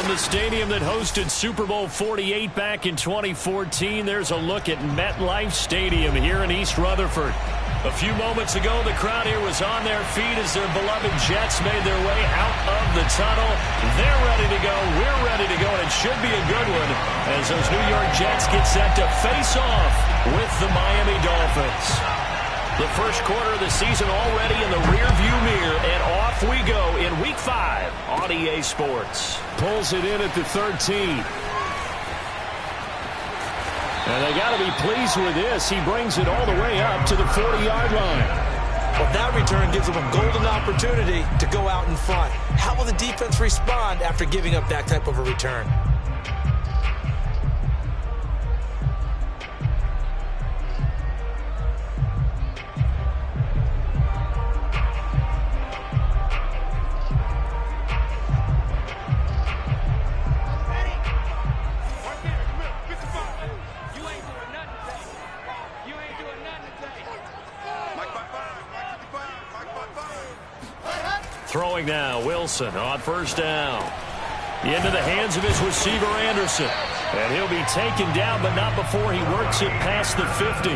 From the stadium that hosted Super Bowl 48 back in 2014, there's a look at MetLife Stadium here in East Rutherford. A few moments ago, the crowd here was on their feet as their beloved Jets made their way out of the tunnel. They're ready to go. We're ready to go, and it should be a good one as those New York Jets get set to face off with the Miami Dolphins. The first quarter of the season already in the rearview mirror, and off we go in Week 5 on EA Sports. Pulls it in at the 13. And they got to be pleased with this. He brings it all the way up to the 40-yard line. Well, that return gives them a golden opportunity to go out in front. How will the defense respond after giving up that type of a return? Throwing now, Wilson on first down. Into the hands of his receiver, Anderson. And he'll be taken down, but not before he works it past the 50.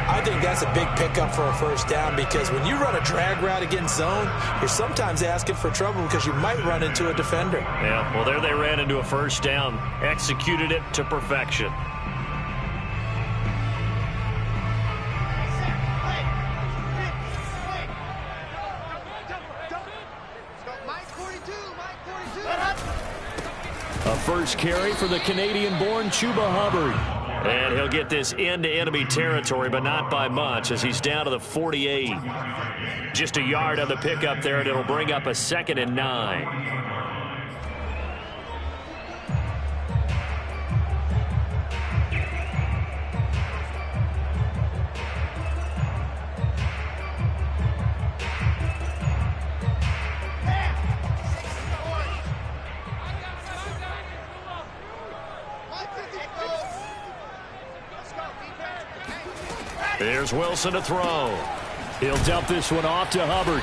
I think that's a big pickup for a first down because when you run a drag route against zone, you're sometimes asking for trouble because you might run into a defender. Yeah, well, there they ran into a first down. Executed it to perfection. A first carry for the Canadian-born Chuba Hubbard. And he'll get this into enemy territory, but not by much as he's down to the 48. Just a yard on the pickup there, and it'll bring up a 2nd and 9. Here's Wilson to throw. He'll dump this one off to Hubbard.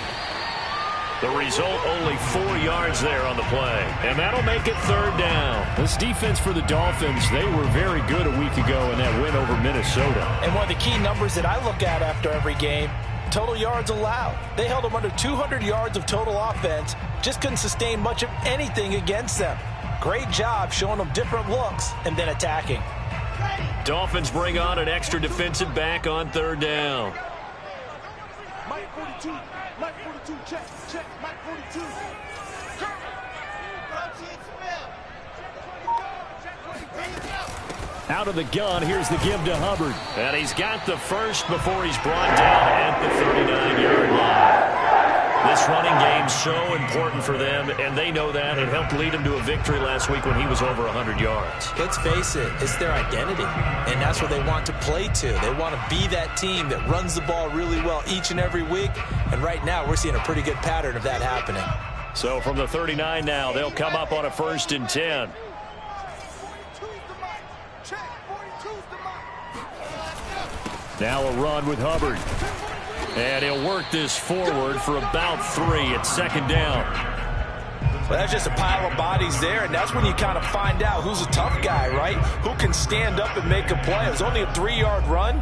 The result, only 4 yards there on the play. And that'll make it 3rd down. This defense for the Dolphins, they were very good a week ago in that win over Minnesota. And one of the key numbers that I look at after every game, total yards allowed. They held them under 200 yards of total offense, just couldn't sustain much of anything against them. Great job showing them different looks and then attacking. Dolphins bring on an extra defensive back on 3rd down. Mike 42, Mike 42, check, Mike 42. Out of the gun, here's the give to Hubbard. And he's got the first before he's brought down at the 39-yard line. This running game's so important for them, and they know that. It helped lead him to a victory last week when he was over 100 yards. Let's face it, it's their identity, and that's what they want to play to. They want to be that team that runs the ball really well each and every week, and right now we're seeing a pretty good pattern of that happening. So from the 39 now, they'll come up on a 1st and 10. Now a run with Hubbard. And he'll work this forward for about 3 at 2nd down. Well, that's just a pile of bodies there, and that's when you kind of find out who's a tough guy, right? Who can stand up and make a play. It was only a 3-yard run,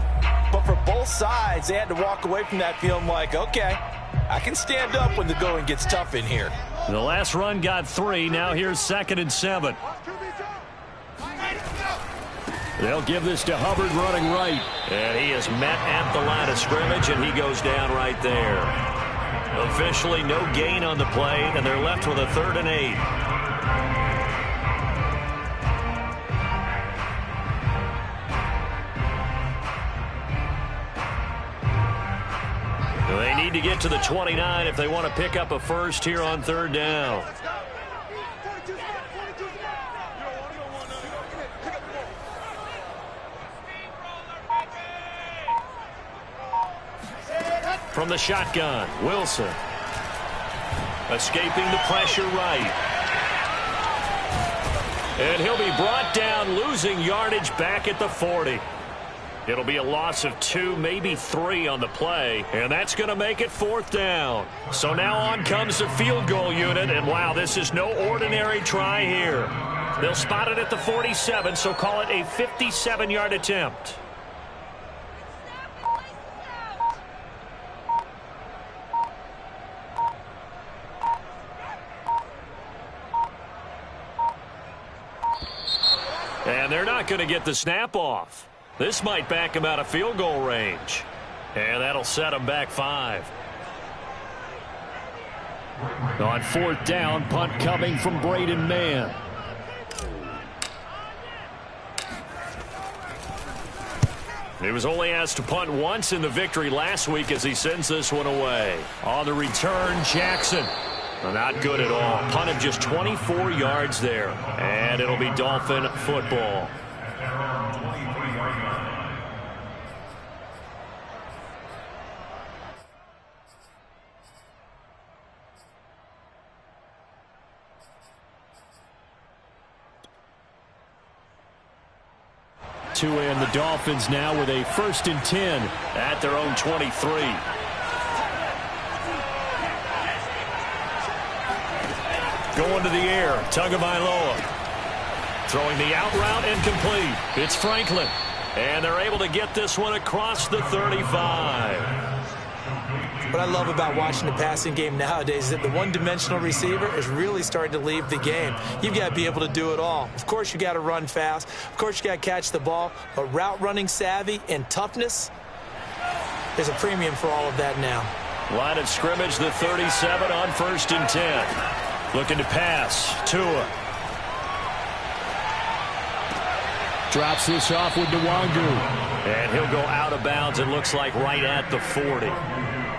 but for both sides, they had to walk away from that feeling like, okay, I can stand up when the going gets tough in here. The last run got 3. Now here's 2nd and 7. They'll give this to Hubbard running right. And he is met at the line of scrimmage, and he goes down right there. Officially no gain on the play, and they're left with a 3rd and 8. They need to get to the 29 if they want to pick up a first here on 3rd down. From the shotgun, Wilson. Escaping the pressure right. And he'll be brought down, losing yardage back at the 40. It'll be a loss of 2, maybe 3 on the play, and that's going to make it 4th down. So now on comes the field goal unit, and wow, this is no ordinary try here. They'll spot it at the 47, so call it a 57-yard attempt. And they're not going to get the snap off. This might back him out of field goal range. And that'll set him back 5. On 4th down, punt coming from Braden Mann. He was only asked to punt once in the victory last week as he sends this one away. On the return, Jackson. Not good at all. Punted just 24 yards there. And it'll be Dolphin football. To end the Dolphins now with a 1st and 10 at their own 23. Going to the air, Tagovailoa. Throwing the out route incomplete. It's Franklin. And they're able to get this one across the 35. What I love about watching the passing game nowadays is that the one-dimensional receiver is really starting to leave the game. You've got to be able to do it all. Of course, you got to run fast. Of course, you got to catch the ball. But route running savvy and toughness, there's a premium for all of that now. Line of scrimmage, the 37 on 1st and 10. Looking to pass. Tua. drops this off with Nwangu. And he'll go out of bounds, it looks like, right at the 40.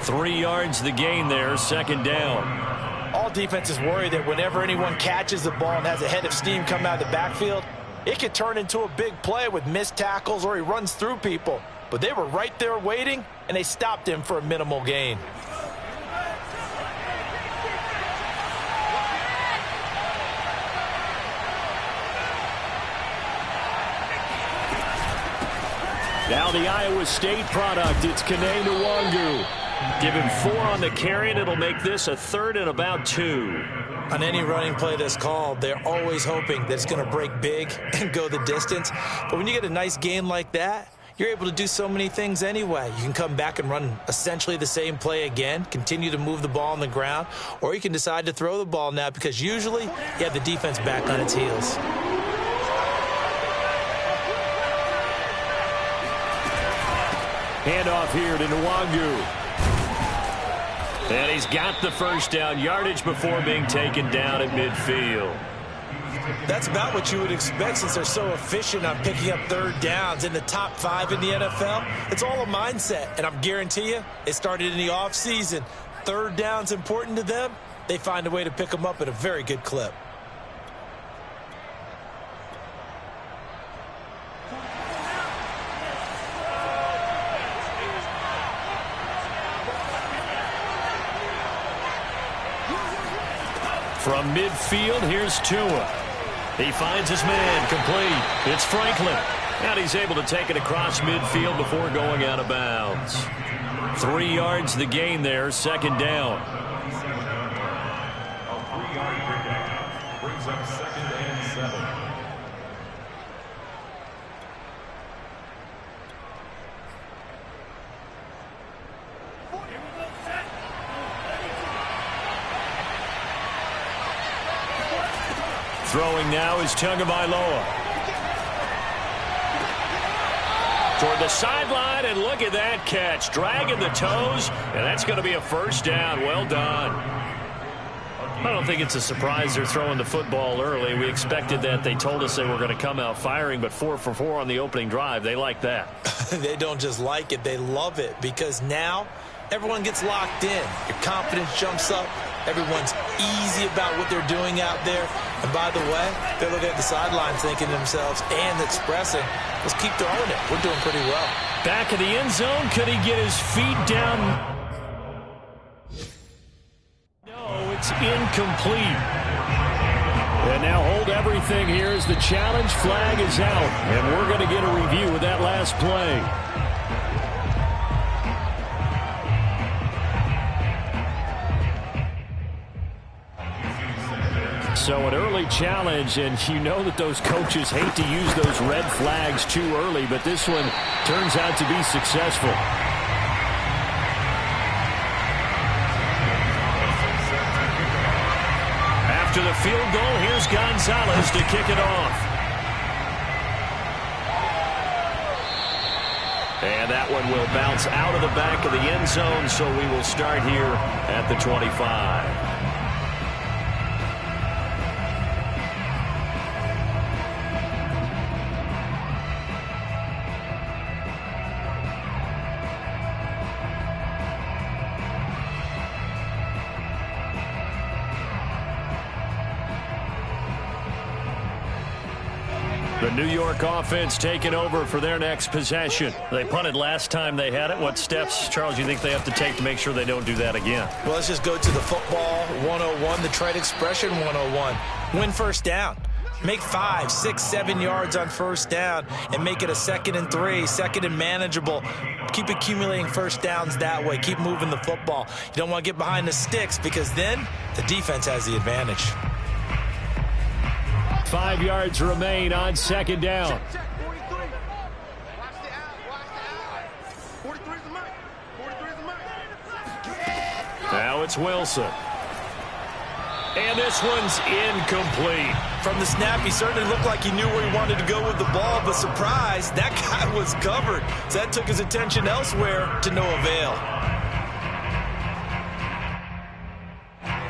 3 yards the gain there, 2nd down. All defenses worry that whenever anyone catches the ball and has a head of steam come out of the backfield, it could turn into a big play with missed tackles or he runs through people. But they were right there waiting, and they stopped him for a minimal gain. Now the Iowa State product, it's Kene Nwangu. Give him 4 on the carry, and it'll make this a 3rd and about 2. On any running play that's called, they're always hoping that it's going to break big and go the distance. But when you get a nice gain like that, you're able to do so many things anyway. You can come back and run essentially the same play again, continue to move the ball on the ground, or you can decide to throw the ball now because usually you have the defense back on its heels. Handoff here to Nwangu. And he's got the 1st down yardage before being taken down at midfield. That's about what you would expect since they're so efficient on picking up 3rd downs in the top 5 in the NFL. It's all a mindset, and I'm guarantee you it started in the offseason. 3rd down's important to them. They find a way to pick them up at a very good clip. From midfield, here's Tua. He finds his man, complete. It's Franklin. And he's able to take it across midfield before going out of bounds. 3 yards the gain there, 2nd down. A 3-yard pickup brings up 2nd and 7. Throwing now is Tagovailoa. Toward the sideline, and look at that catch. Dragging the toes, and that's going to be a 1st down. Well done. I don't think it's a surprise they're throwing the football early. We expected that. They told us they were going to come out firing, but 4 for 4 on the opening drive. They like that. They don't just like it, they love it, because now everyone gets locked in. Your confidence jumps up. Everyone's easy about what they're doing out there. And by the way, they're looking at the sideline thinking to themselves and expressing, let's keep throwing it. We're doing pretty well. Back of the end zone. Could he get his feet down? No, it's incomplete. And now hold everything here as the challenge flag is out. And we're going to get a review of that last play. So an early challenge, and you know that those coaches hate to use those red flags too early, but this one turns out to be successful. After the field goal, here's Gonzalez to kick it off. And that one will bounce out of the back of the end zone, so we will start here at the 25. The New York offense taking over for their next possession. They punted last time they had it. What steps, Charles, you think they have to take to make sure they don't do that again? Well, let's just go to the football 101, the trade expression 101. Win first down. Make 5, 6, 7 yards on first down and make it a 2nd and 3, 2nd and manageable. Keep accumulating first downs that way. Keep moving the football. You don't want to get behind the sticks because then the defense has the advantage. 5 yards remain on 2nd down. Check, 43. Watch the out. 43 is the mic. 43 is the mic. Now it's Wilson. And this one's incomplete. From the snap, he certainly looked like he knew where he wanted to go with the ball, but surprise, that guy was covered. So that took his attention elsewhere to no avail.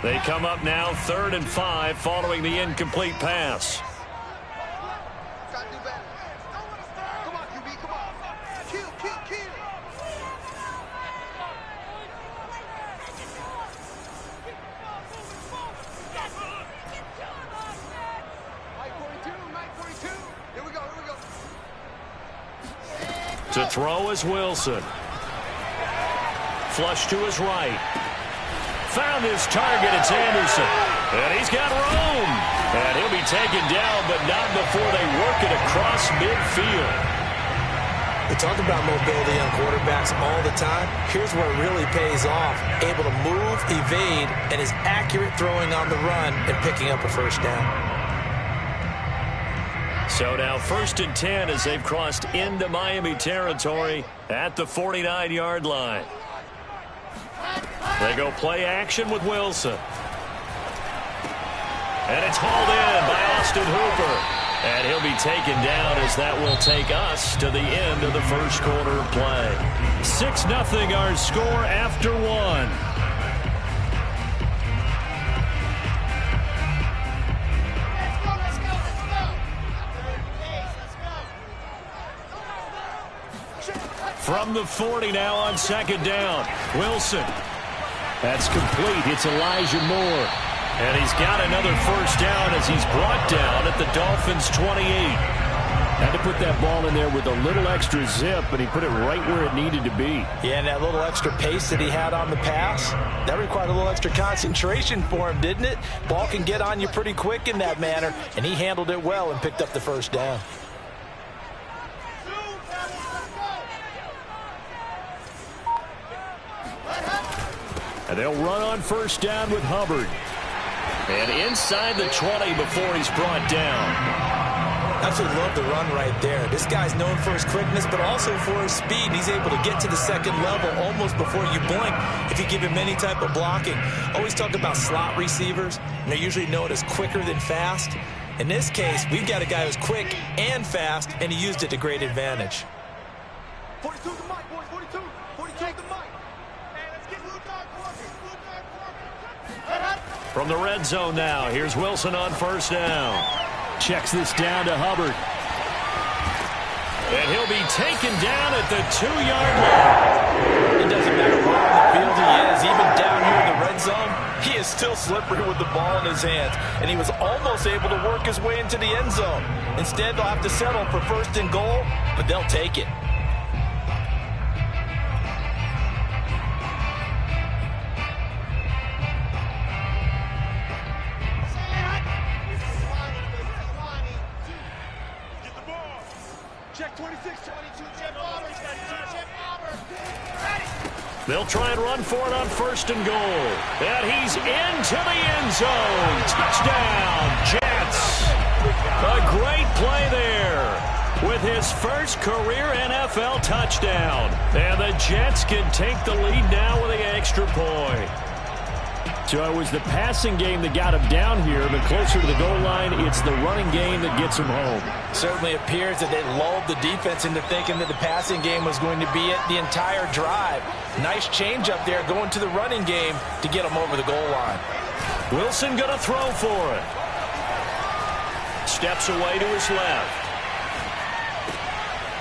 They come up now 3rd and 5 following the incomplete pass. Come on, QB, come on. Kill. Mike 42. Here we go. To throw is Wilson. Flush to his right. Found his target, it's Anderson. And he's got room. And he'll be taken down, but not before they work it across midfield. We talk about mobility on quarterbacks all the time. Here's where it really pays off. Able to move, evade, and is accurate throwing on the run and picking up a first down. So now 1st and 10 as they've crossed into Miami territory at the 49-yard line. They go play action with Wilson. And it's hauled in by Austin Hooper. And he'll be taken down as that will take us to the end of the first quarter of play. 6-0 our score after 1. From the 40 now on 2nd down. Wilson. That's complete. It's Elijah Moore. And he's got another first down as he's brought down at the Dolphins' 28. Had to put that ball in there with a little extra zip, and he put it right where it needed to be. Yeah, and that little extra pace that he had on the pass, that required a little extra concentration for him, didn't it? Ball can get on you pretty quick in that manner, and he handled it well and picked up the first down. And they'll run on first down with Hubbard. And inside the 20 before he's brought down. Absolutely love the run right there. This guy's known for his quickness, but also for his speed. He's able to get to the 2nd level almost before you blink if you give him any type of blocking. Always talk about slot receivers, and they're usually known as quicker than fast. In this case, we've got a guy who's quick and fast, and he used it to great advantage. 42 is the mic, boys. 42. 42 is the mic. From the red zone now, here's Wilson on first down. Checks this down to Hubbard. And he'll be taken down at the 2-yard line. It doesn't matter where on the field he is, even down here in the red zone, he is still slippery with the ball in his hands. And he was almost able to work his way into the end zone. Instead, they'll have to settle for 1st and goal, but they'll take it. They'll try and run for it on 1st and goal. And he's into the end zone. Touchdown, Jets. A great play there with his first career NFL touchdown. And the Jets can take the lead now with the extra point. So it was the passing game that got him down here, but closer to the goal line, it's the running game that gets him home. Certainly appears that they lulled the defense into thinking that the passing game was going to be it the entire drive. Nice change up there going to the running game to get him over the goal line. Wilson going to throw for it. Steps away to his left.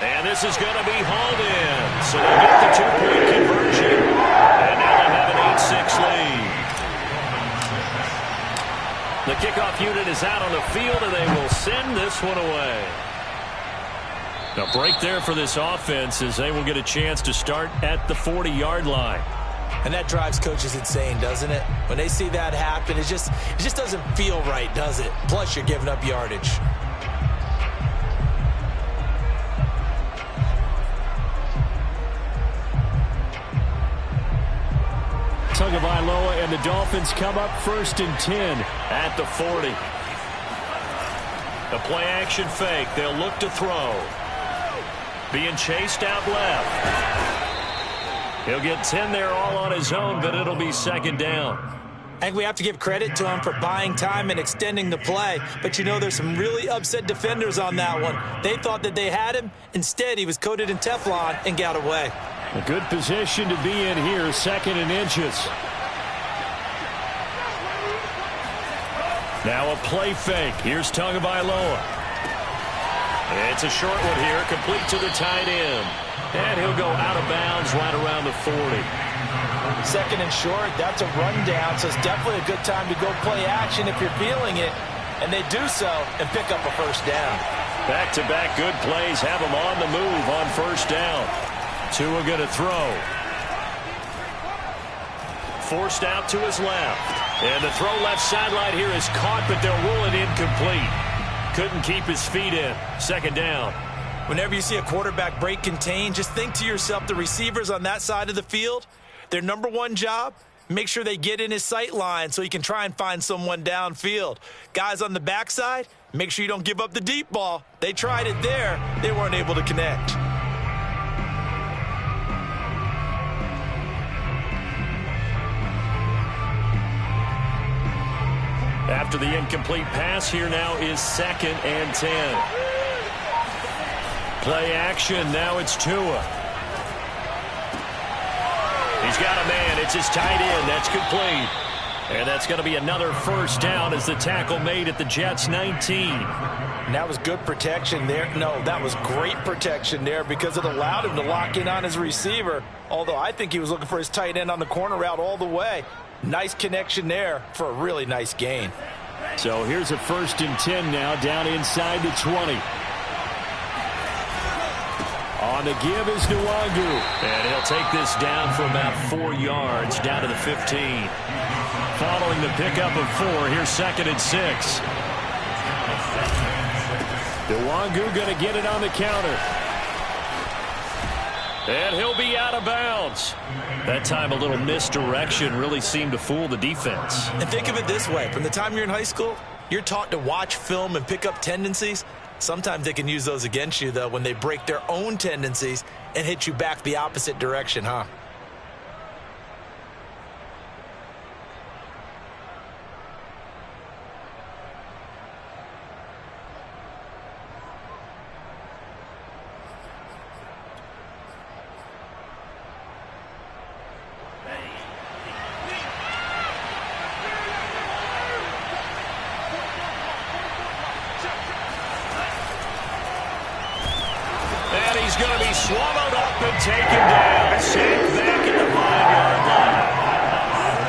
And this is going to be hauled in. So they get the 2-point conversion. And now they have an 8-6 lead. The kickoff unit is out on the field, and they will send this one away. A break there for this offense as they will get a chance to start at the 40-yard line. And that drives coaches insane, doesn't it? When they see that happen, it just doesn't feel right, does it? Plus, you're giving up yardage. Tagovailoa and the Dolphins come up 1st and 10 at the 40. The play action fake. They'll look to throw. Being chased out left. He'll get 10 there all on his own, but it'll be 2nd down. I think we have to give credit to him for buying time and extending the play. But, you know, there's some really upset defenders on that one. They thought that they had him. Instead, he was coated in Teflon and got away. A good position to be in here, 2nd and inches. Now a play fake. Here's Tagovailoa. It's a short one here, complete to the tight end. And he'll go out of bounds right around the 40. 2nd and short, that's a rundown, so it's definitely a good time to go play action if you're feeling it. And they do so and pick up a 1st down. Back-to-back good plays have them on the move on 1st down. Tua going to throw. Forced out to his left. And the throw left sideline here is caught, but they'll rule it incomplete. Couldn't keep his feet in. 2nd down. Whenever you see a quarterback break contain, just think to yourself, the receivers on that side of the field, their number one job, make sure they get in his sight line so he can try and find someone downfield. Guys on the backside, make sure you don't give up the deep ball. They tried it there. They weren't able to connect. After the incomplete pass, here now is 2nd and 10. Play action, now it's Tua. He's got a man, it's his tight end, that's complete. And that's going to be another 1st down as the tackle made at the Jets' 19. And that was good protection there. No, that was great protection there because it allowed him to lock in on his receiver. Although I think he was looking for his tight end on the corner route all the way. Nice connection there for a really nice gain. So here's a 1st and 10 now down inside the 20. On the give is Nwangu. And he'll take this down for about 4 yards down to the 15. Following the pickup of 4, here's 2nd and 6. Nwangu going to get it on the counter. And he'll be out of bounds. That time a little misdirection really seemed to fool the defense. And think of it this way. From the time you're in high school, you're taught to watch film and pick up tendencies. Sometimes they can use those against you, though, when they break their own tendencies and hit you back the opposite direction, huh? He's going to be swallowed up and taken down. Sacked back at the 5-yard line.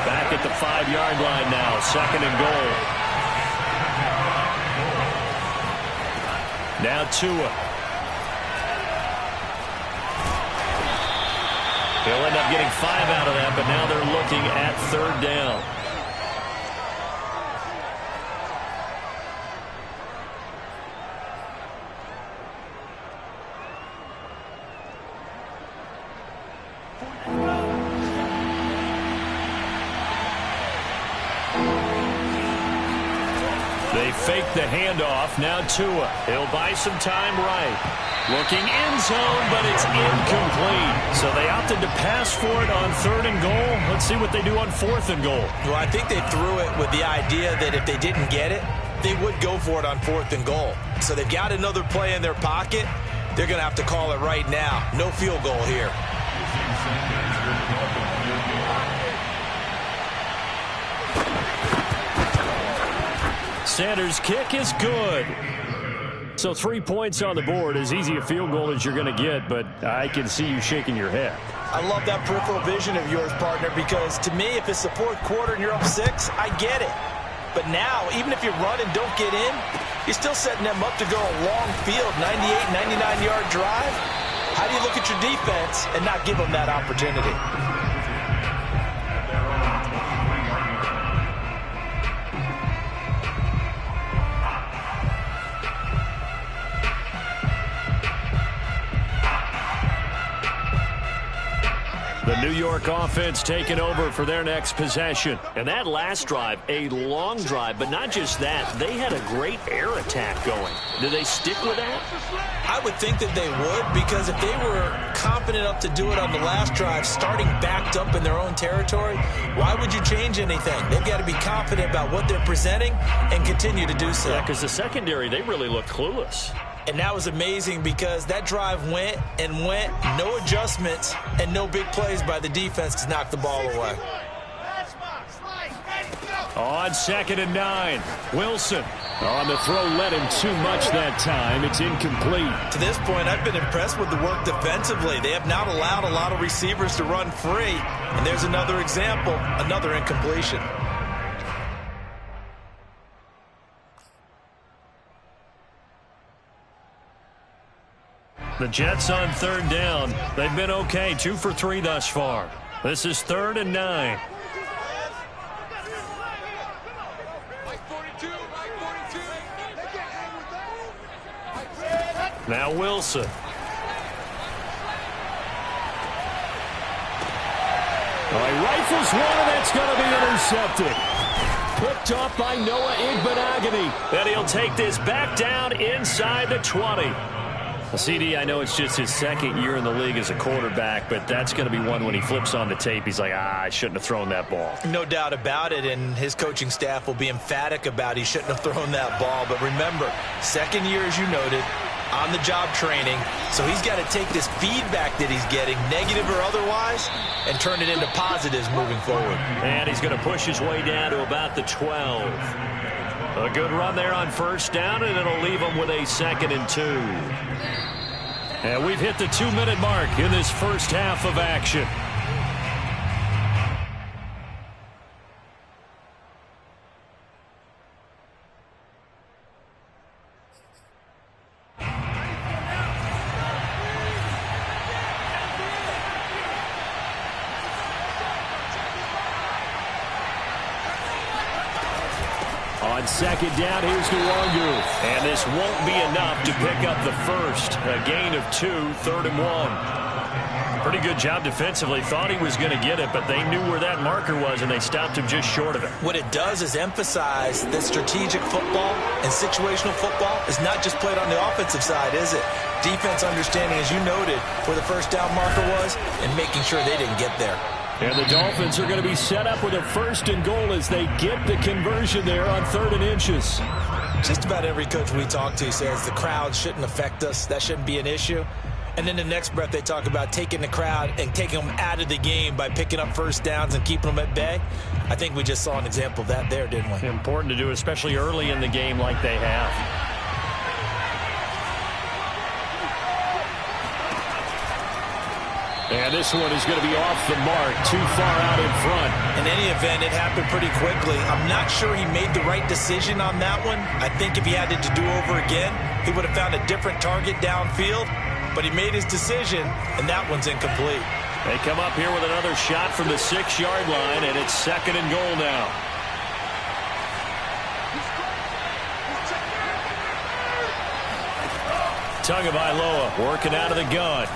Back at the 5-yard line now. 2nd and goal. Now Tua. He'll end up getting 5 out of that, but now they're looking at 3rd down. They fake the handoff. Now Tua. He'll buy some time right. Looking end zone, but it's incomplete. So they opted to pass for it on 3rd and goal. Let's see what they do on 4th and goal. Well, I think they threw it with the idea that if they didn't get it, they would go for it on 4th and goal. So they've got another play in their pocket. They're going to have to call it right now. No field goal here. Sanders' kick is good. So 3 points on the board, as easy a field goal as you're going to get, but I can see you shaking your head. I love that peripheral vision of yours, partner, because to me, if it's the 4th quarter and you're up 6, I get it. But now, even if you run and don't get in, you're still setting them up to go a long field, 98, 99-yard drive. How do you look at your defense and not give them that opportunity? The New York offense taking over for their next possession. And that last drive, a long drive, but not just that. They had a great air attack going. Do they stick with that? I would think that they would, because if they were confident enough to do it on the last drive, starting backed up in their own territory, why would you change anything? They've got to be confident about what they're presenting and continue to do so. Yeah, because the secondary, they really look clueless. And that was amazing because that drive went and went, no adjustments, and no big plays by the defense to knock the ball away. On 2nd and 9, Wilson. On the throw, led him too much that time. It's incomplete. To this point, I've been impressed with the work defensively. They have not allowed a lot of receivers to run free. And there's another example, another incompletion. The Jets on 3rd down. They've been okay, 2 for 3 thus far. This is 3rd and 9. Now Wilson. Oh, he rifles one, and that's going to be intercepted. Picked off by Noah Igbinoghene. And he'll take this back down inside the 20. CD, I know it's just his 2nd year in the league as a quarterback, but that's going to be one when he flips on the tape. He's like, I shouldn't have thrown that ball. No doubt about it, and his coaching staff will be emphatic about he shouldn't have thrown that ball. But remember, 2nd year, as you noted, on-the-job training, so he's got to take this feedback that he's getting, negative or otherwise, and turn it into positives moving forward. And he's going to push his way down to about the 12. A good run there on 1st down, and it'll leave him with a 2nd and 2. And we've hit the 2-minute mark in this first half of action. On 2nd down, here's Nwangu. And this won't be enough to pick up the first. A gain of 2, 3rd and 1. Pretty good job defensively. Thought he was going to get it, but they knew where that marker was, and they stopped him just short of it. What it does is emphasize that strategic football and situational football is not just played on the offensive side, is it? Defense understanding, as you noted, where the first down marker was and making sure they didn't get there. And the Dolphins are going to be set up with a 1st and goal as they get the conversion there on 3rd and inches. Just about every coach we talk to says the crowd shouldn't affect us. That shouldn't be an issue. And then the next breath they talk about taking the crowd and taking them out of the game by picking up 1st downs and keeping them at bay. I think we just saw an example of that there, didn't we? Important to do, especially early in the game like they have. And this one is going to be off the mark, too far out in front. In any event, it happened pretty quickly. I'm not sure he made the right decision on that one. I think if he had it to do over again, he would have found a different target downfield. But he made his decision, and that one's incomplete. They come up here with another shot from the 6-yard line, and it's 2nd and goal now. Tagovailoa working out of the gun.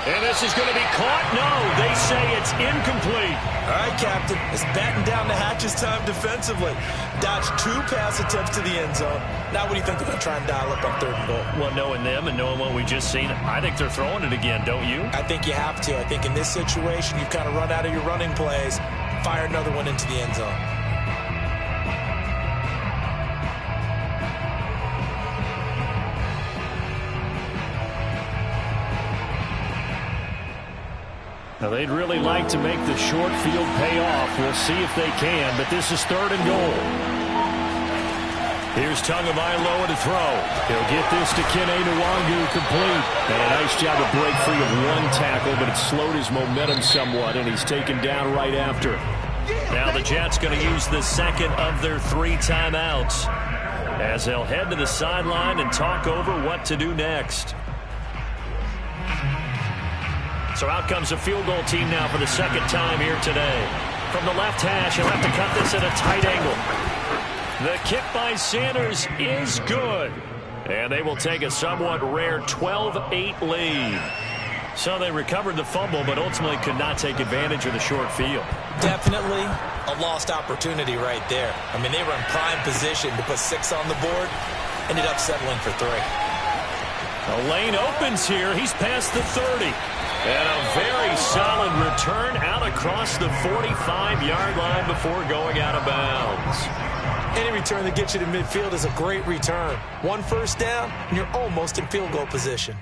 And this is going to be caught. No, they say it's incomplete. All right, Captain. It's batting down the hatches time defensively. Dodged 2 pass attempts to the end zone. Now what do you think they're going to try and dial up on 3rd and goal? Well, knowing them and knowing what we just seen, I think they're throwing it again, don't you? I think you have to. I think in this situation, you've kind of run out of your running plays. Fire another one into the end zone. Now, they'd really like to make the short field pay off. We'll see if they can, but this is 3rd and goal. Here's Tagovailoa to throw. He'll get this to Kene Nwangu complete. And a nice job to break free of 1 tackle, but it slowed his momentum somewhat, and he's taken down right after. Now the Jets going to use the second of their 3 timeouts as they'll head to the sideline and talk over what to do next. So out comes a field goal team now for the 2nd time here today. From the left hash, he'll have to cut this at a tight angle. The kick by Sanders is good. And they will take a somewhat rare 12-8 lead. So they recovered the fumble, but ultimately could not take advantage of the short field. Definitely a lost opportunity right there. I mean, they were in prime position to put 6 on the board. Ended up settling for 3. The lane opens here. He's past the 30. And a very solid return out across the 45-yard line before going out of bounds. Any return that gets you to midfield is a great return. 1 first down, and you're almost in field goal position.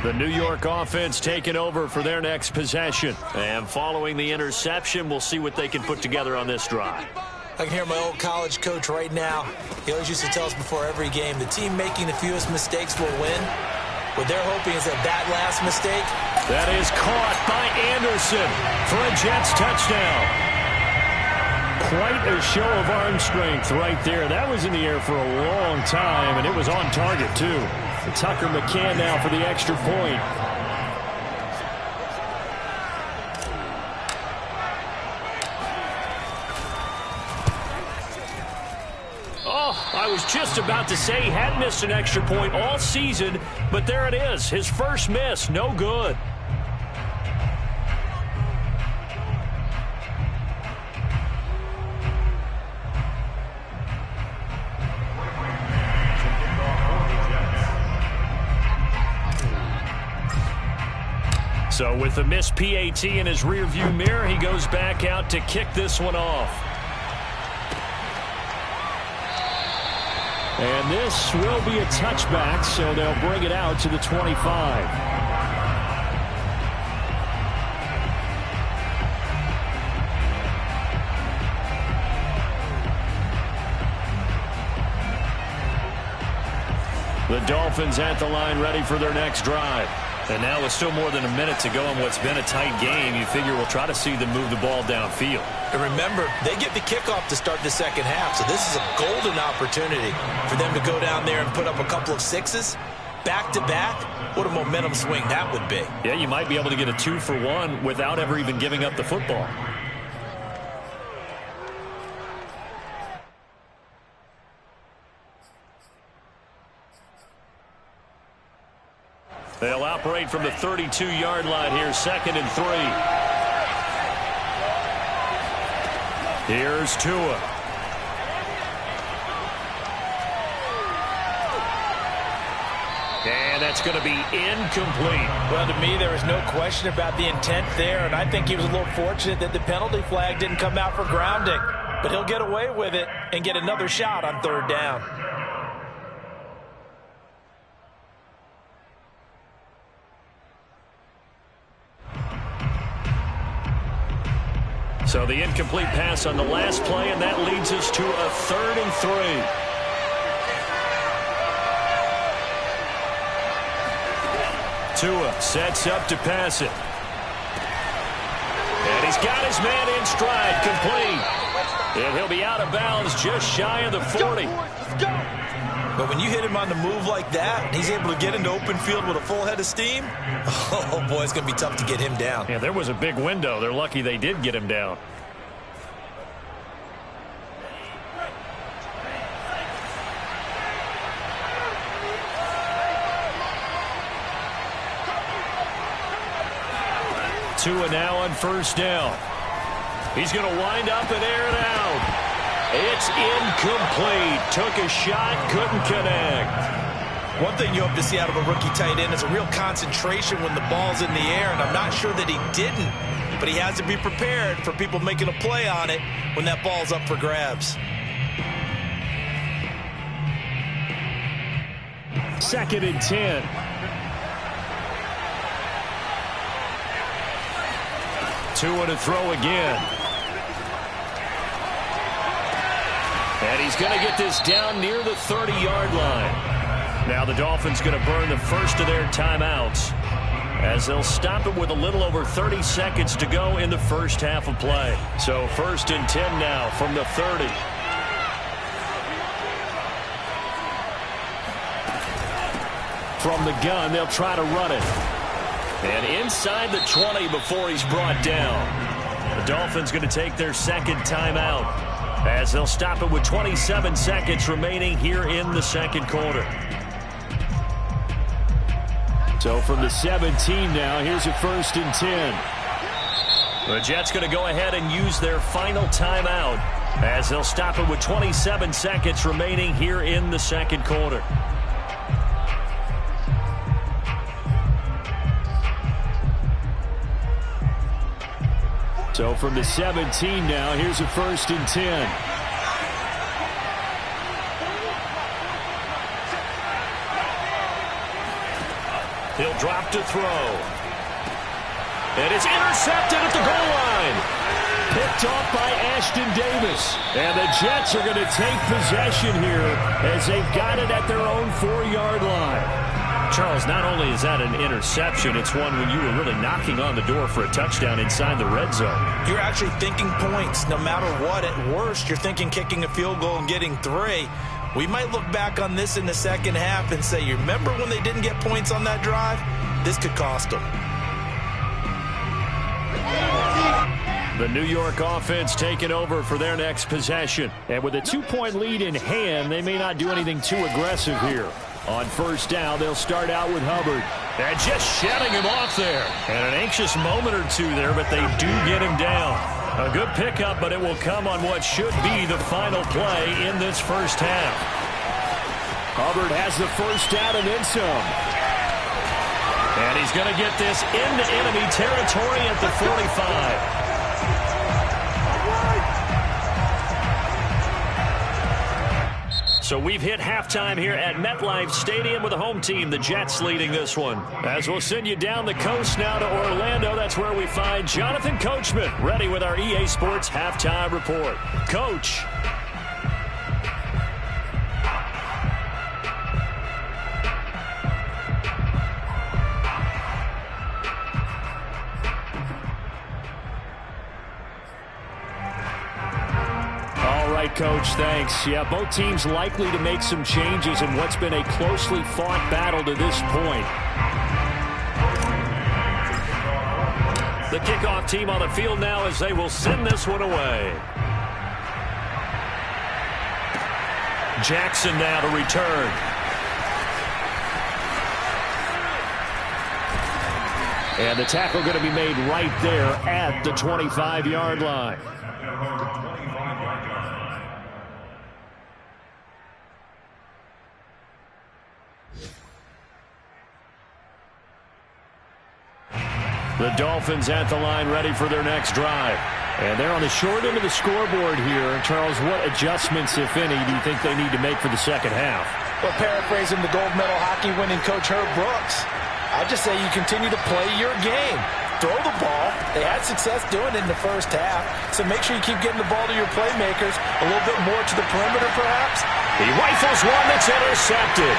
The New York offense taking over for their next possession. And following the interception, we'll see what they can put together on this drive. I can hear my old college coach right now. He always used to tell us before every game, the team making the fewest mistakes will win. What they're hoping is that last mistake. That is caught by Anderson for a Jets touchdown. Quite a show of arm strength right there. That was in the air for a long time, and it was on target, too. Tucker McCann now for the extra point. I was just about to say he hadn't missed an extra point all season, but there it is. His first miss, no good. So with the missed PAT in his rearview mirror, he goes back out to kick this one off. And this will be a touchback, so they'll bring it out to the 25. The Dolphins at the line ready for their next drive. And now with still more than a minute to go in what's been a tight game, you figure we'll try to see them move the ball downfield. And remember, they get the kickoff to start the second half, so this is a golden opportunity for them to go down there and put up a couple of 6s back-to-back. What a momentum swing that would be. Yeah, you might be able to get a 2-for-1 without ever even giving up the football. They'll operate from the 32-yard line here, 2nd and 3. Here's Tua. And that's going to be incomplete. Well, to me, there was no question about the intent there, and I think he was a little fortunate that the penalty flag didn't come out for grounding. But he'll get away with it and get another shot on 3rd down. So the incomplete pass on the last play, and that leads us to a 3rd and 3. Tua sets up to pass it. And he's got his man in stride, complete. And he'll be out of bounds just shy of the 40. But when you hit him on the move like that, and he's able to get into open field with a full head of steam, oh boy, it's going to be tough to get him down. Yeah, there was a big window. They're lucky they did get him down. Tua now on first down. He's going to wind up and air it out. It's incomplete. Took a shot, couldn't connect. One thing you hope to see out of a rookie tight end is a real concentration when the ball's in the air, and I'm not sure that he didn't, but he has to be prepared for people making a play on it when that ball's up for grabs. Second and 10. Tua to throw again. And he's going to get this down near the 30-yard line. Now the Dolphins going to burn the first of their timeouts as they'll stop it with a little over 30 seconds to go in the first half of play. So first and 10 now from the 30. From the gun, they'll try to run it. And inside the 20 before he's brought down. The Dolphins going to take their second timeout as they'll stop it with 27 seconds remaining here in the second quarter. So from the 17 now, here's a first and 10. The Jets going to go ahead and use their final timeout as they'll stop it with 27 seconds remaining here in the second quarter. So from the 17 now, here's a first and 10. He'll drop to throw. And it's intercepted at the goal line. Picked off by Ashton Davis. And the Jets are going to take possession here as they've got it at their own 4-yard line. Charles, not only is that an interception, it's one when you were really knocking on the door for a touchdown inside the red zone. You're actually thinking points no matter what. At worst, you're thinking kicking a field goal and getting 3. We might look back on this in the second half and say, you remember when they didn't get points on that drive? This could cost them. The New York offense taking over for their next possession. And with a 2-point lead in hand, they may not do anything too aggressive here. On first down, they'll start out with Hubbard. And just shutting him off there. And an anxious moment or two there, but they do get him down. A good pickup, but it will come on what should be the final play in this first half. Hubbard has the first down and then some. And he's going to get this into enemy territory at the 45. So we've hit halftime here at MetLife Stadium with the home team, the Jets, leading this one. As we'll send you down the coast now to Orlando, that's where we find Jonathan Coachman, ready with our EA Sports Halftime Report. Coach. Coach, thanks. Yeah, both teams likely to make some changes in what's been a closely fought battle to this point. The kickoff team on the field now as they will send this one away. Jackson now to return. And the tackle going to be made right there at the 25-yard line. The Dolphins at the line ready for their next drive. And they're on the short end of the scoreboard here. Charles, what adjustments, if any, do you think they need to make for the second half? Well, paraphrasing the gold medal hockey winning coach Herb Brooks, I just say you continue to play your game. Throw the ball. They had success doing it in the first half, so make sure you keep getting the ball to your playmakers, a little bit more to the perimeter perhaps. He rifles one that's intercepted.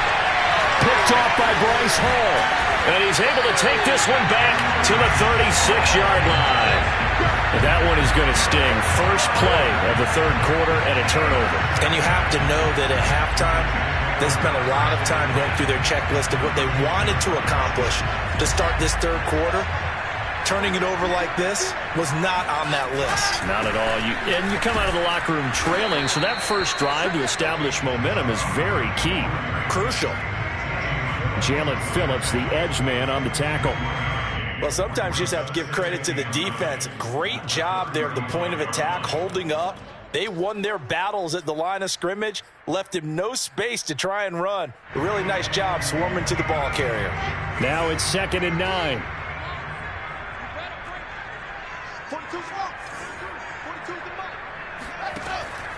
Picked off by Bryce Hall. And he's able to take this one back to the 36-yard line. And that one is going to sting. First play of the third quarter and a turnover. And you have to know that at halftime, they spent a lot of time going through their checklist of what they wanted to accomplish to start this third quarter. Turning it over like this was not on that list. Not at all. And you come out of the locker room trailing, so that first drive to establish momentum is very key. Crucial. Jalen Phillips, the edge man on the tackle. Well, sometimes you just have to give credit to the defense. Great job there at the point of attack, holding up. They won their battles at the line of scrimmage, left him no space to try and run. A really nice job swarming to the ball carrier. Now it's 2nd and 9. 42 smoke. 42 the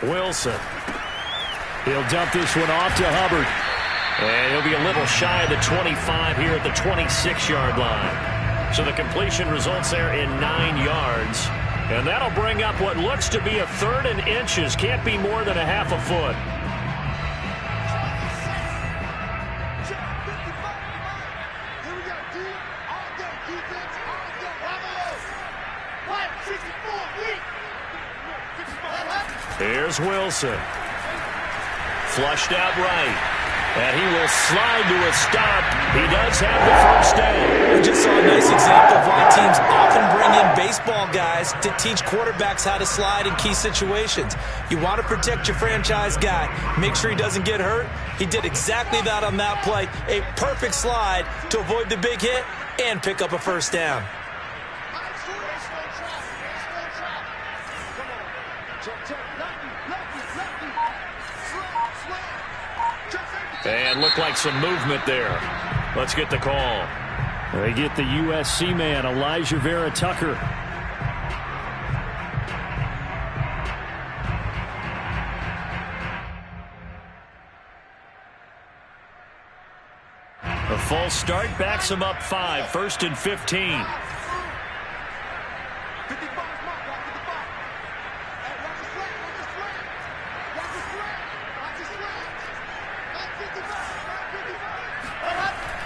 mic. Wilson. He'll dump this one off to Hubbard. And he'll be a little shy of the 25 here at the 26-yard line. So the completion results there in 9 yards. And that'll bring up what looks to be a 3rd and inches. Can't be more than a half a foot. Here we go, D. All day defense, all day. What? 64 weak. Here's Wilson. Flushed out right. And he will slide to a stop. He does have the first down. We just saw a nice example of why teams often bring in baseball guys to teach quarterbacks how to slide in key situations. You want to protect your franchise guy. Make sure he doesn't get hurt. He did exactly that on that play. A perfect slide to avoid the big hit and pick up a first down. And looked like some movement there. Let's get the call. They get the USC man, Elijah Vera Tucker. A false start backs him up 5, 1st and 15.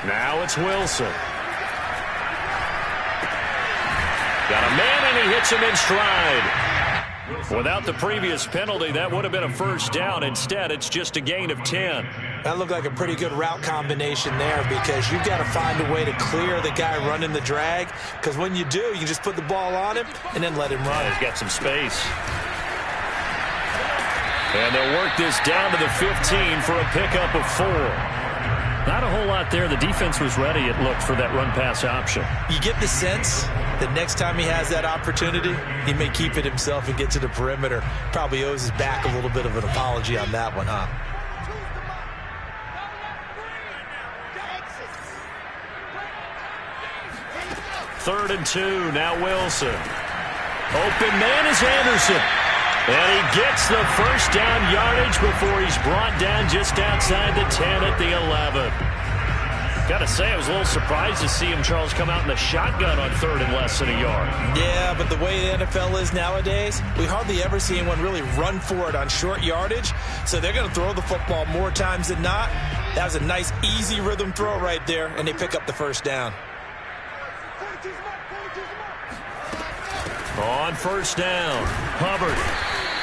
Now it's Wilson. Got a man, and he hits him in stride. Without the previous penalty, that would have been a first down. Instead, it's just a gain of 10. That looked like a pretty good route combination there because you've got to find a way to clear the guy running the drag, because when you do, you just put the ball on him and then let him run. Yeah, he's got some space. And they'll work this down to the 15 for a pickup of 4. Not a whole lot there. The defense was ready, it looked, for that run-pass option. You get the sense that next time he has that opportunity, he may keep it himself and get to the perimeter. Probably owes his back a little bit of an apology on that one, huh? Third and 2, now Wilson. Open man is Anderson. And he gets the first down yardage before he's brought down just outside the 10 at the 11. Got to say, I was a little surprised to see him, Charles, come out in the shotgun on 3rd and less than a yard. Yeah, but the way the NFL is nowadays, we hardly ever see anyone really run for it on short yardage. So they're going to throw the football more times than not. That was a nice, easy rhythm throw right there, and they pick up the first down. On first down, Hubbard.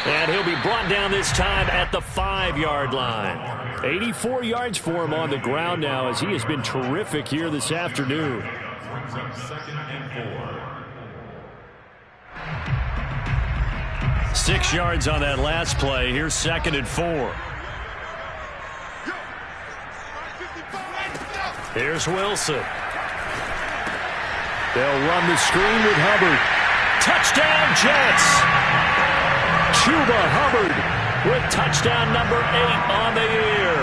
And he'll be brought down this time at the 5-yard line. 84 yards for him on the ground now, as he has been terrific here this afternoon. 6 yards on that last play. Here's 2nd and 4. Here's Wilson. They'll run the screen with Hubbard. Touchdown, Jets! Chuba Hubbard with touchdown number 8 on the year.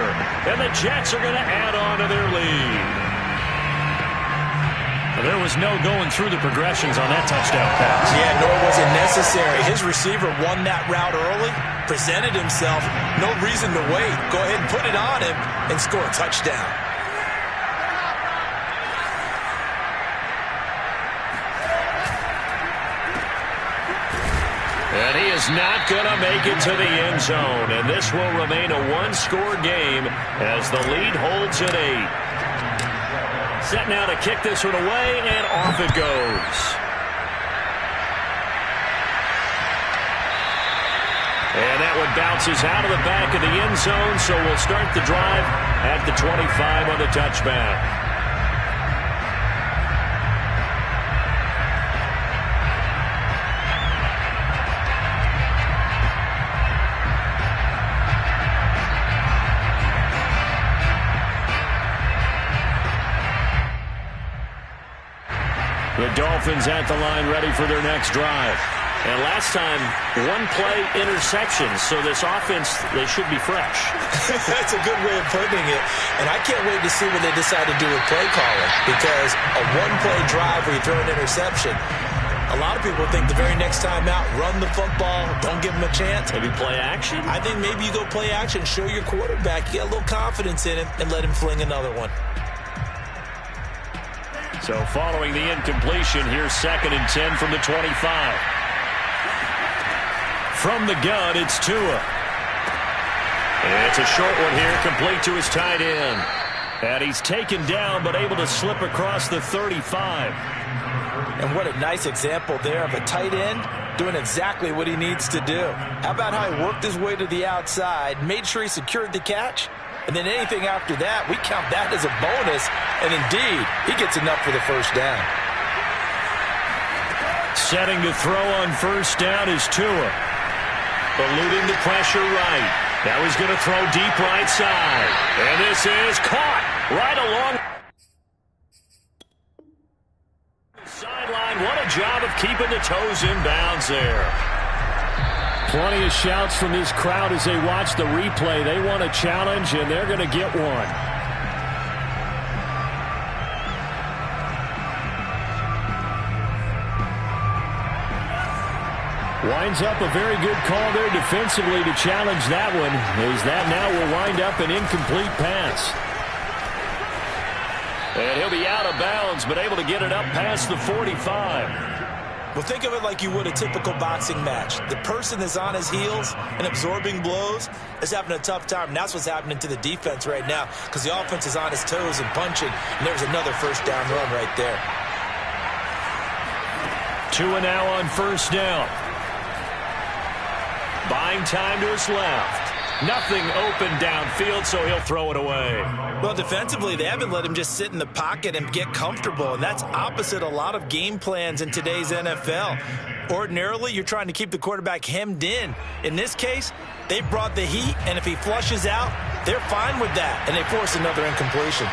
And the Jets are going to add on to their lead. There was no going through the progressions on that touchdown pass. Yeah, nor was it necessary. His receiver won that route early, presented himself, no reason to wait. Go ahead and put it on him and score a touchdown. And he is not going to make it to the end zone. And this will remain a one-score game as the lead holds at 8. Set now to kick this one away, and off it goes. And that one bounces out of the back of the end zone, so we'll start the drive at the 25 on the touchback. The Dolphins at the line ready for their next drive. And last time, one play interception, so this offense, they should be fresh. That's a good way of putting it. And I can't wait to see what they decide to do with play calling, because a one-play drive where you throw an interception, a lot of people think the very next time out, run the football, don't give them a chance. Maybe play action? I think maybe you go play action, show your quarterback, get a little confidence in him, and let him fling another one. So following the incompletion, here's 2nd and 10 from the 25. From the gun, it's Tua. And it's a short one here, complete to his tight end. And he's taken down, but able to slip across the 35. And what a nice example there of a tight end doing exactly what he needs to do. How about how he worked his way to the outside, made sure he secured the catch, and then anything after that, we count that as a bonus. And indeed, he gets enough for the first down. Setting to throw on first down is Tua. Eluding the pressure right. Now he's going to throw deep right side. And this is caught right along the sideline. What a job of keeping the toes in bounds there. Plenty of shouts from this crowd as they watch the replay. They want a challenge, and they're going to get one. Winds up a very good call there defensively to challenge that one, as that now will wind up an incomplete pass. And he'll be out of bounds, but able to get it up past the 45. Well, think of it like you would a typical boxing match. The person that's on his heels and absorbing blows is having a tough time. And that's what's happening to the defense right now, because the offense is on his toes and punching. And there's another first down run right there. Tua now on first down. Buying time to his left. Nothing open downfield, so he'll throw it away. Well, defensively, they haven't let him just sit in the pocket and get comfortable, and that's opposite a lot of game plans in today's NFL. Ordinarily, you're trying to keep the quarterback hemmed in. In this case, they brought the heat, and if he flushes out, they're fine with that, and they force another incompletion.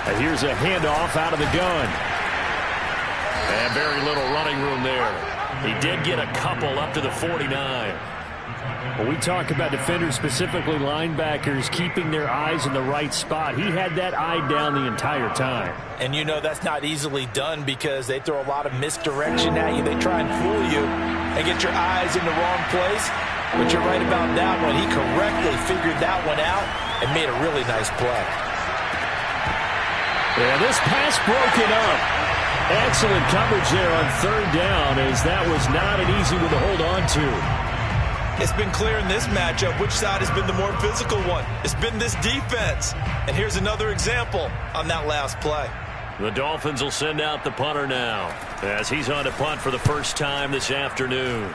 And here's a handoff out of the gun. And very little running room there. He did get a couple up to the 49. When we talk about defenders, specifically linebackers, keeping their eyes in the right spot, he had that eye down the entire time. And you know that's not easily done because they throw a lot of misdirection at you. They try and fool you and get your eyes in the wrong place. But you're right about that one. He correctly figured that one out and made a really nice play. Yeah, this pass broken up. Excellent coverage there on third down, as that was not an easy one to hold on to. It's been clear in this matchup which side has been the more physical one. It's been this defense. And here's another example on that last play. The Dolphins will send out the punter now, as he's on to punt for the first time this afternoon.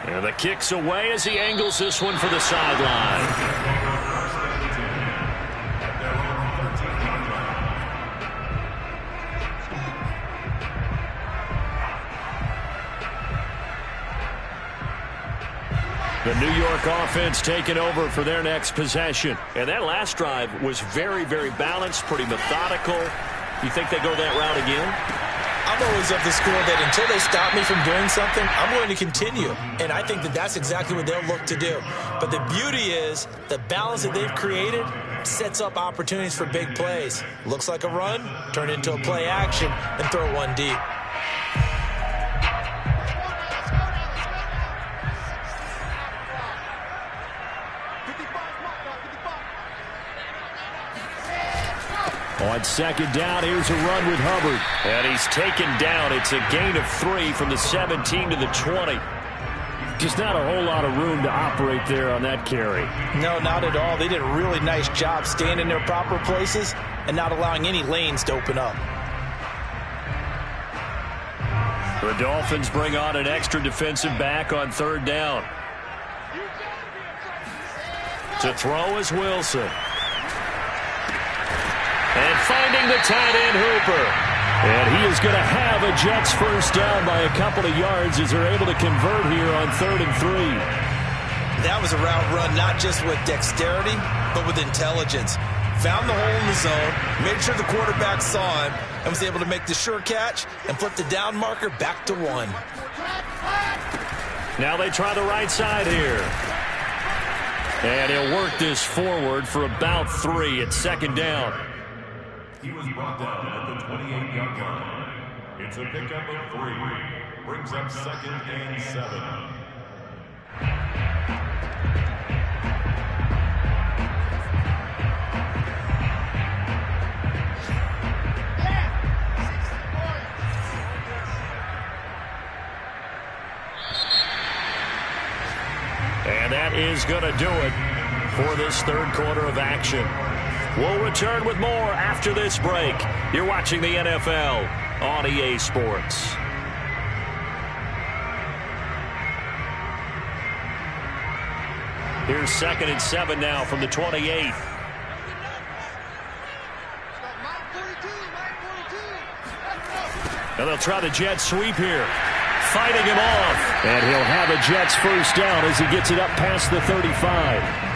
And the kick's away as he angles this one for the sideline. The New York offense taking over for their next possession. And that last drive was very, very balanced, pretty methodical. You think they go that route again? I'm always of the school that until they stop me from doing something, I'm going to continue. And I think that that's exactly what they'll look to do. But the beauty is the balance that they've created sets up opportunities for big plays. Looks like a run, turn into a play action, and throw one deep. On second down, here's a run with Hubbard. And he's taken down. It's a gain of 3 from the 17 to the 20. Just not a whole lot of room to operate there on that carry. No, not at all. They did a really nice job staying in their proper places and not allowing any lanes to open up. The Dolphins bring on an extra defensive back on third down. To throw is Wilson. And finding the tight end, Hooper. And he is going to have a Jets first down by a couple of yards as they're able to convert here on 3rd and 3. That was a route run not just with dexterity, but with intelligence. found the hole in the zone, made sure the quarterback saw him, and was able to make the sure catch and flip the down marker back to 1. Now they try the right side here. And he'll work this forward for about 3 at second down. He was brought down at the 28-yard line. It's a pickup of 3. Brings up 2nd and 7. And that is going to do it for this third quarter of action. We'll return with more after this break. You're watching the NFL on EA Sports. Here's 2nd and 7 now from the 28. And they'll try the jet sweep here. Fighting him off. And he'll have a Jets first down as he gets it up past the 35.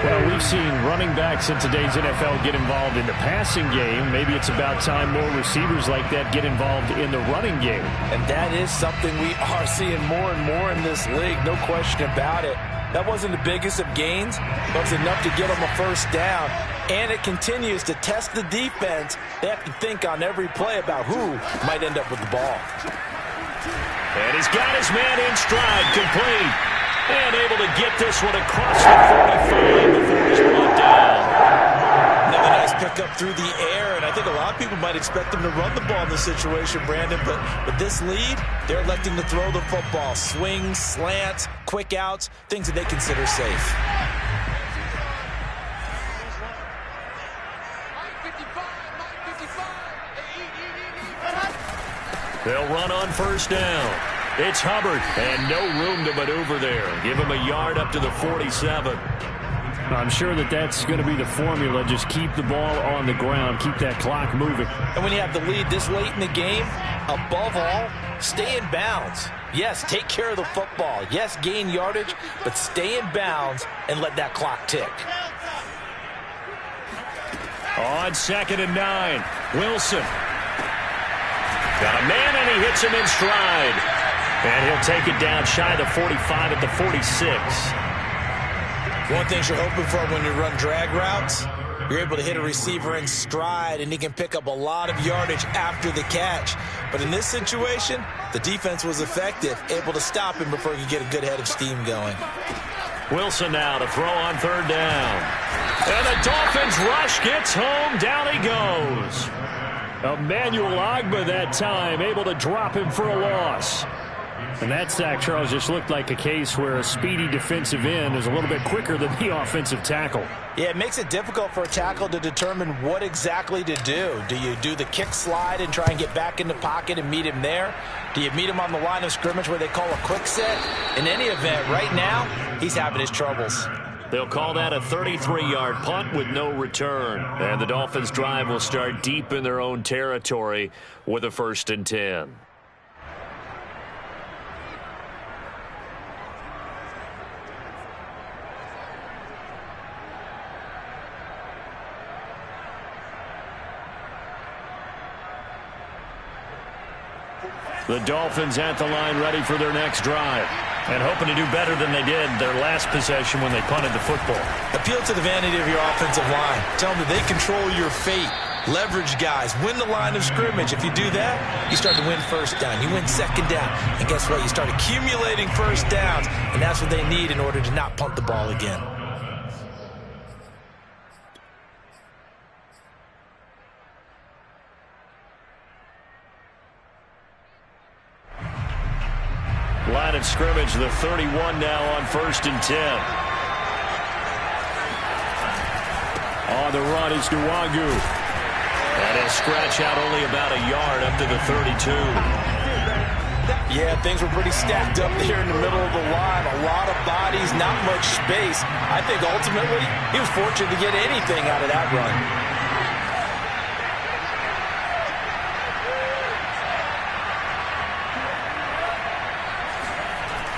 Well, we've seen running backs in today's NFL get involved in the passing game. Maybe it's about time more receivers like that get involved in the running game. And that is something we are seeing more and more in this league, no question about it. That wasn't the biggest of gains, but it was enough to get them a first down. And it continues to test the defense. They have to think on every play about who might end up with the ball. And he's got his man in stride, complete. And able to get this one across the 45 before he's brought down. Another nice pickup through the air, and I think a lot of people might expect him to run the ball in this situation, Brandon, but with this lead, they're electing to throw the football. Swings, slants, quick outs, things that they consider safe. They'll run on first down. It's Hubbard, and no room to maneuver there. Give him a yard up to the 47. I'm sure that's going to be the formula. Just keep the ball on the ground. Keep that clock moving. And when you have the lead this late in the game, above all, stay in bounds. Yes, take care of the football. Yes, gain yardage, but stay in bounds and let that clock tick. On 2nd and 9, Wilson. Got a man, and he hits him in stride. And he'll take it down shy of the 45 at the 46. One thing you're hoping for when you run drag routes, you're able to hit a receiver in stride, and he can pick up a lot of yardage after the catch. But in this situation, the defense was effective, able to stop him before he could get a good head of steam going. Wilson now to throw on third down. And the Dolphins rush gets home. Down he goes. Emmanuel Ogbah that time, able to drop him for a loss. And that sack, Charles, just looked like a case where a speedy defensive end is a little bit quicker than the offensive tackle. Yeah, it makes it difficult for a tackle to determine what exactly to do. Do you do the kick slide and try and get back in the pocket and meet him there? Do you meet him on the line of scrimmage where they call a quick set? In any event, right now, he's having his troubles. They'll call that a 33-yard punt with no return. And the Dolphins' drive will start deep in their own territory with a 1st and 10. The Dolphins at the line ready for their next drive. And hoping to do better than they did their last possession when they punted the football. Appeal to the vanity of your offensive line. Tell them that they control your fate. Leverage guys. Win the line of scrimmage. If you do that, you start to win first down. You win second down. And guess what? You start accumulating first downs. And that's what they need in order to not punt the ball again. Line of scrimmage, the 31 now on 1st and 10. On the run is Nwangu. And he'll scratch out only about a yard up to the 32. Yeah, things were pretty stacked up there in the middle of the line. A lot of bodies, not much space. I think ultimately he was fortunate to get anything out of that run.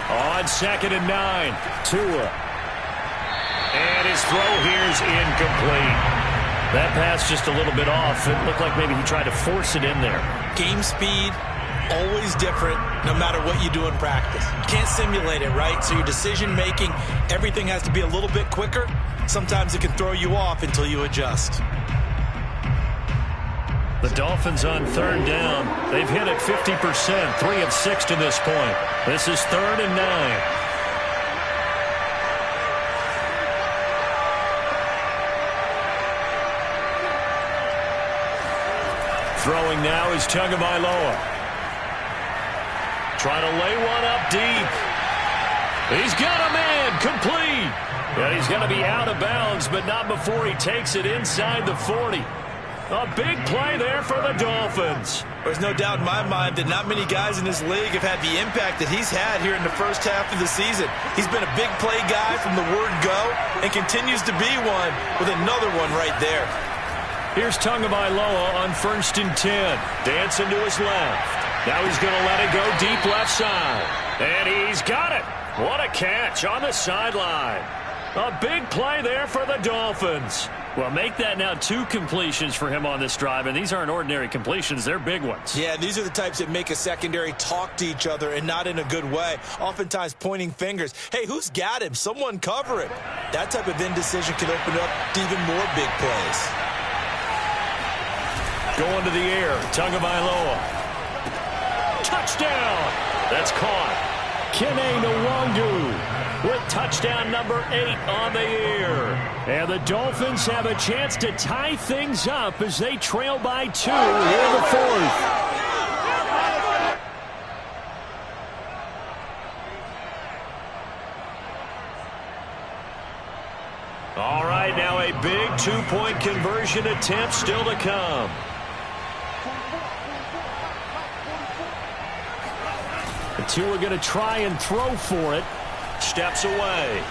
On 2nd and 9, Tua. And his throw here's incomplete. That pass just a little bit off. It looked like maybe he tried to force it in there. Game speed, always different no matter what you do in practice. You can't simulate it, right? So your decision making, everything has to be a little bit quicker. Sometimes it can throw you off until you adjust. The Dolphins on third down. They've hit it 50%, 3 of 6 to this point. This is 3rd and 9. Throwing now is Tagovailoa. Trying to lay one up deep. He's got a man, complete. And he's going to be out of bounds, but not before he takes it inside the 40. A big play there for the Dolphins. There's no doubt in my mind that not many guys in this league have had the impact that he's had here in the first half of the season. He's been a big play guy from the word go and continues to be one with another one right there. Here's Tagovailoa on 1st and 10. Dancing to his left. Now he's going to let it go deep left side. And he's got it. What a catch on the sideline. A big play there for the Dolphins. Well, make that now 2 completions for him on this drive, and these aren't ordinary completions. They're big ones. Yeah, these are the types that make a secondary talk to each other and not in a good way, oftentimes pointing fingers. Hey, who's got him? Someone cover him. That type of indecision can open up to even more big plays. Going to the air, Tagovailoa. Touchdown! That's caught. Kene Nwangu with touchdown number 8 on the year. And the Dolphins have a chance to tie things up as they trail by 2 here in the 4th. All right, now a big 2-point conversion attempt still to come. The two are going to try and throw for it. Steps away.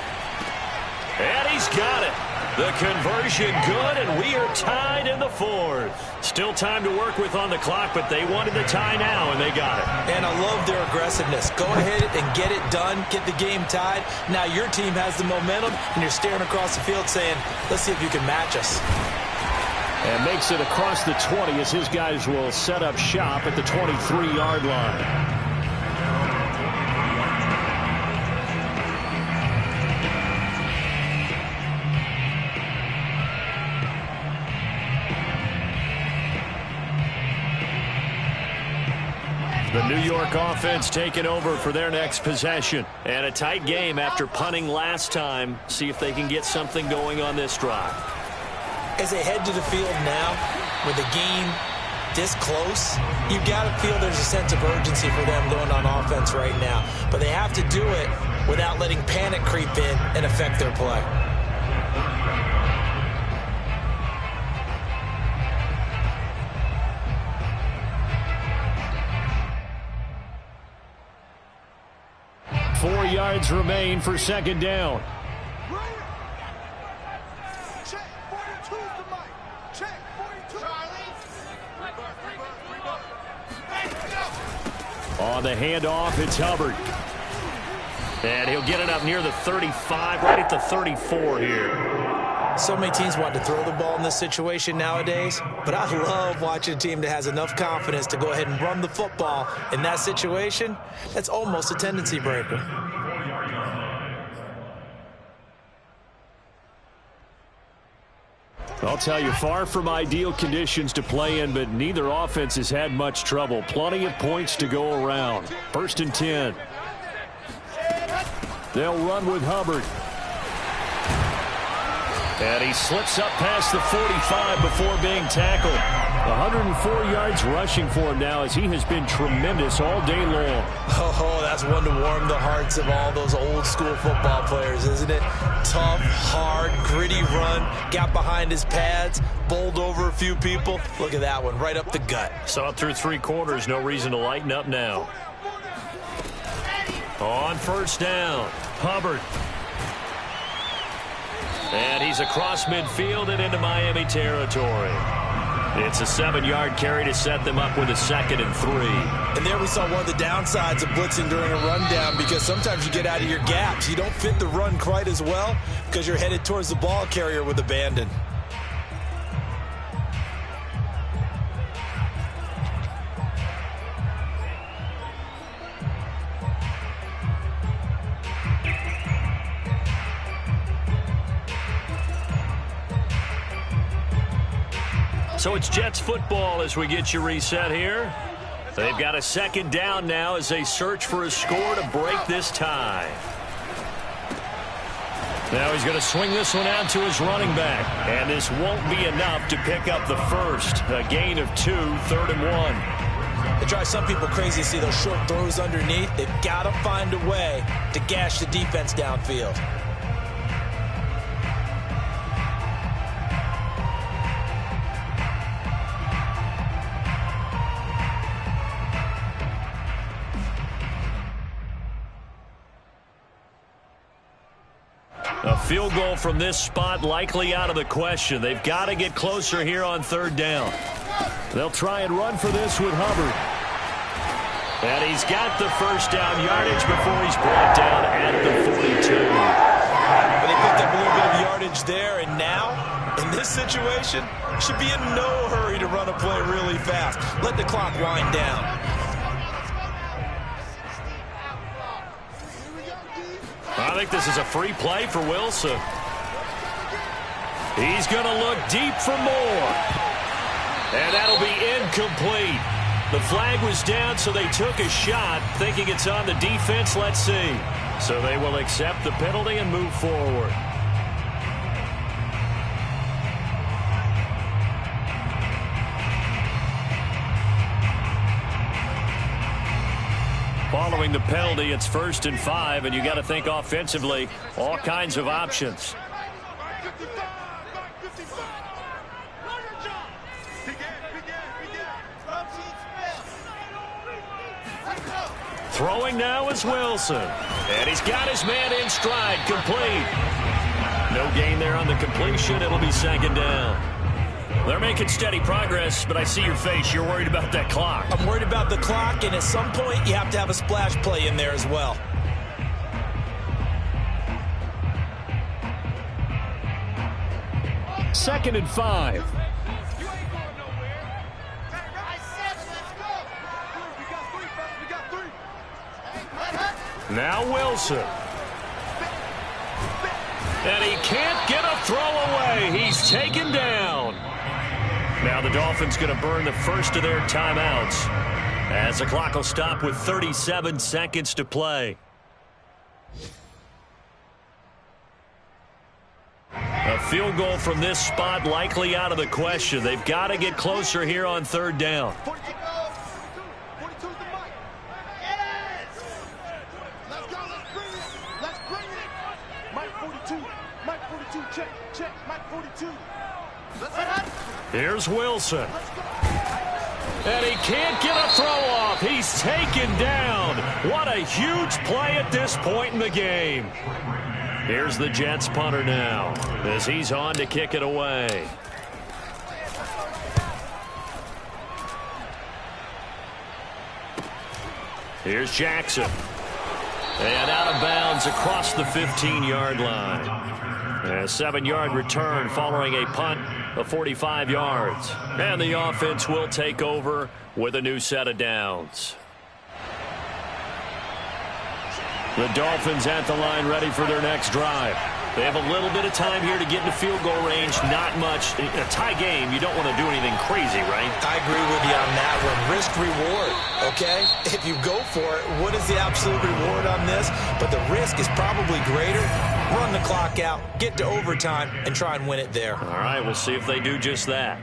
And he's got it. The conversion good, and we are tied in the 4th. Still time to work with on the clock, but they wanted the tie now, and they got it. And I love their aggressiveness. Go ahead and get it done, get the game tied. Now your team has the momentum, and you're staring across the field saying, let's see if you can match us. And makes it across the 20 as his guys will set up shop at the 23-yard line. The New York offense taking over for their next possession. And a tight game after punting last time. See if they can get something going on this drive. As they head to the field now, with the game this close, you've got to feel there's a sense of urgency for them going on offense right now. But they have to do it without letting panic creep in and affect their play. Four yards remain for second down. Check, 42's the mic. Check, 42. On the handoff, it's Hubbard. And he'll get it up near the 35, right at the 34 here. So many teams want to throw the ball in this situation nowadays, but I love watching a team that has enough confidence to go ahead and run the football in that situation. That's almost a tendency breaker. I'll tell you, far from ideal conditions to play in, but neither offense has had much trouble. Plenty of points to go around. 1st and 10. They'll run with Hubbard. And he slips up past the 45 before being tackled. 104 yards rushing for him now as he has been tremendous all day long. Oh, that's one to warm the hearts of all those old school football players, isn't it? Tough, hard, gritty run. Got behind his pads, bowled over a few people. Look at that one, right up the gut. Saw it through 3 quarters. No reason to lighten up now. On 1st down, Hubbard. And he's across midfield and into Miami territory. It's a 7-yard carry to set them up with a 2nd and 3. And there we saw one of the downsides of blitzing during a rundown, because sometimes you get out of your gaps. You don't fit the run quite as well because you're headed towards the ball carrier with abandon. So it's Jets football as we get you reset here. They've got a second down now as they search for a score to break this tie. Now he's going to swing this one out to his running back. And this won't be enough to pick up the first. A gain of 2, 3rd and 1. It drives some people crazy to see those short throws underneath. They've got to find a way to gash the defense downfield. A field goal from this spot likely out of the question. They've got to get closer here on 3rd down. They'll try and run for this with Hubbard. And he's got the first down yardage before he's brought down at the 42. But they picked up a little bit of yardage there, and now, in this situation, should be in no hurry to run a play really fast. Let the clock wind down. I think this is a free play for Wilson. He's going to look deep for more. And that'll be incomplete. The flag was down, so they took a shot, thinking it's on the defense. Let's see. So they will accept the penalty and move forward. Following the penalty, it's 1st and 5, and you got to think offensively, all kinds of options. Throwing now is Wilson. And he's got his man in stride, complete. No gain there on the completion. It'll be 2nd down. They're making steady progress, but I see your face. You're worried about that clock. I'm worried about the clock, and at some point, you have to have a splash play in there as well. Second and 5. Now Wilson. And he can't get a throw away. He's taken down. Now the Dolphins going to burn the first of their timeouts as the clock will stop with 37 seconds to play. A field goal from this spot likely out of the question. They've got to get closer here on 3rd down. Here's Wilson. And he can't get a throw off. He's taken down. What a huge play at this point in the game. Here's the Jets punter now as he's on to kick it away. Here's Jackson. And out of bounds across the 15-yard line. A 7-yard return following a punt of 45 yards. And the offense will take over with a new set of downs. The Dolphins at the line ready for their next drive. They have a little bit of time here to get into field goal range. Not much. In a tie game, you don't want to do anything crazy, right? I agree with you on that one. Risk-reward, okay? If you go for it, what is the absolute reward on this? But the risk is probably greater. Run the clock out, get to overtime, and try and win it there. All right, we'll see if they do just that.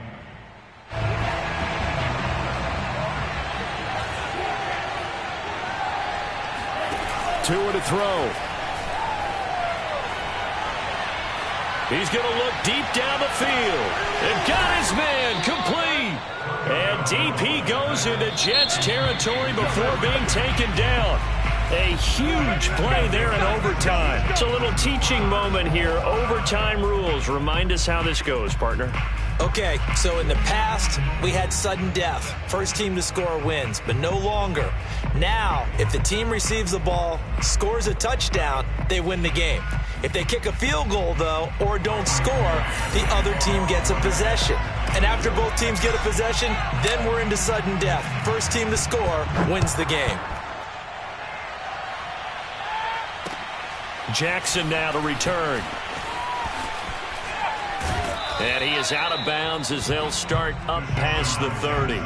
Tua to throw. He's going to look deep down the field. And got his man complete. And deep he goes into Jets territory before being taken down. A huge play there in overtime. It's a little teaching moment here. Overtime rules. Remind us how this goes, partner. Okay, so in the past, we had sudden death. First team to score wins, but no longer. Now, if the team receives the ball, scores a touchdown, they win the game. If they kick a field goal, though, or don't score, the other team gets a possession. And after both teams get a possession, then we're into sudden death. First team to score wins the game. Jackson now to return. And he is out of bounds as they'll start up past the 30. The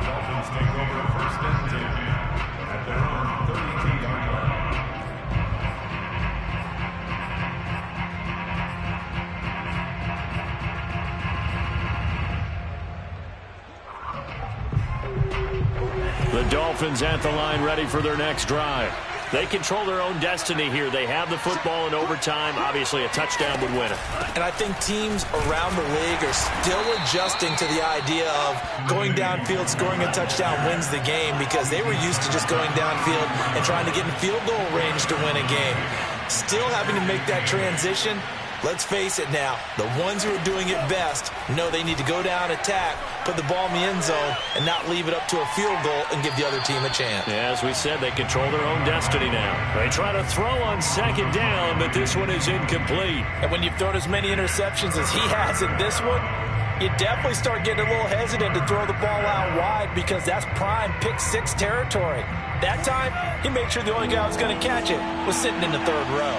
Dolphins take over first and 10 at their own 32-yard line. The Dolphins at the line ready for their next drive. They control their own destiny here. They have the football in overtime. Obviously, a touchdown would win it. And I think teams around the league are still adjusting to the idea of going downfield, scoring a touchdown wins the game, because they were used to just going downfield and trying to get in field goal range to win a game. Still having to make that transition. Let's face it now, the ones who are doing it best know they need to go down, attack, put the ball in the end zone, and not leave it up to a field goal and give the other team a chance. Yeah, as we said, they control their own destiny now. They try to throw on second down, but this one is incomplete. And when you've thrown as many interceptions as he has in this one, you definitely start getting a little hesitant to throw the ball out wide, because that's prime pick six territory. That time, he made sure the only guy who was going to catch it was sitting in the third row.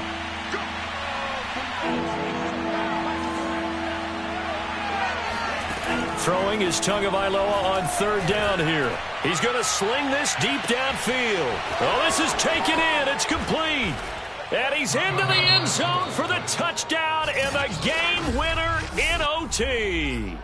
Throwing is Tagovailoa on third down here. He's going to sling this deep downfield. Oh, this is taken in. It's complete. And he's into the end zone for the touchdown and the game winner in OT.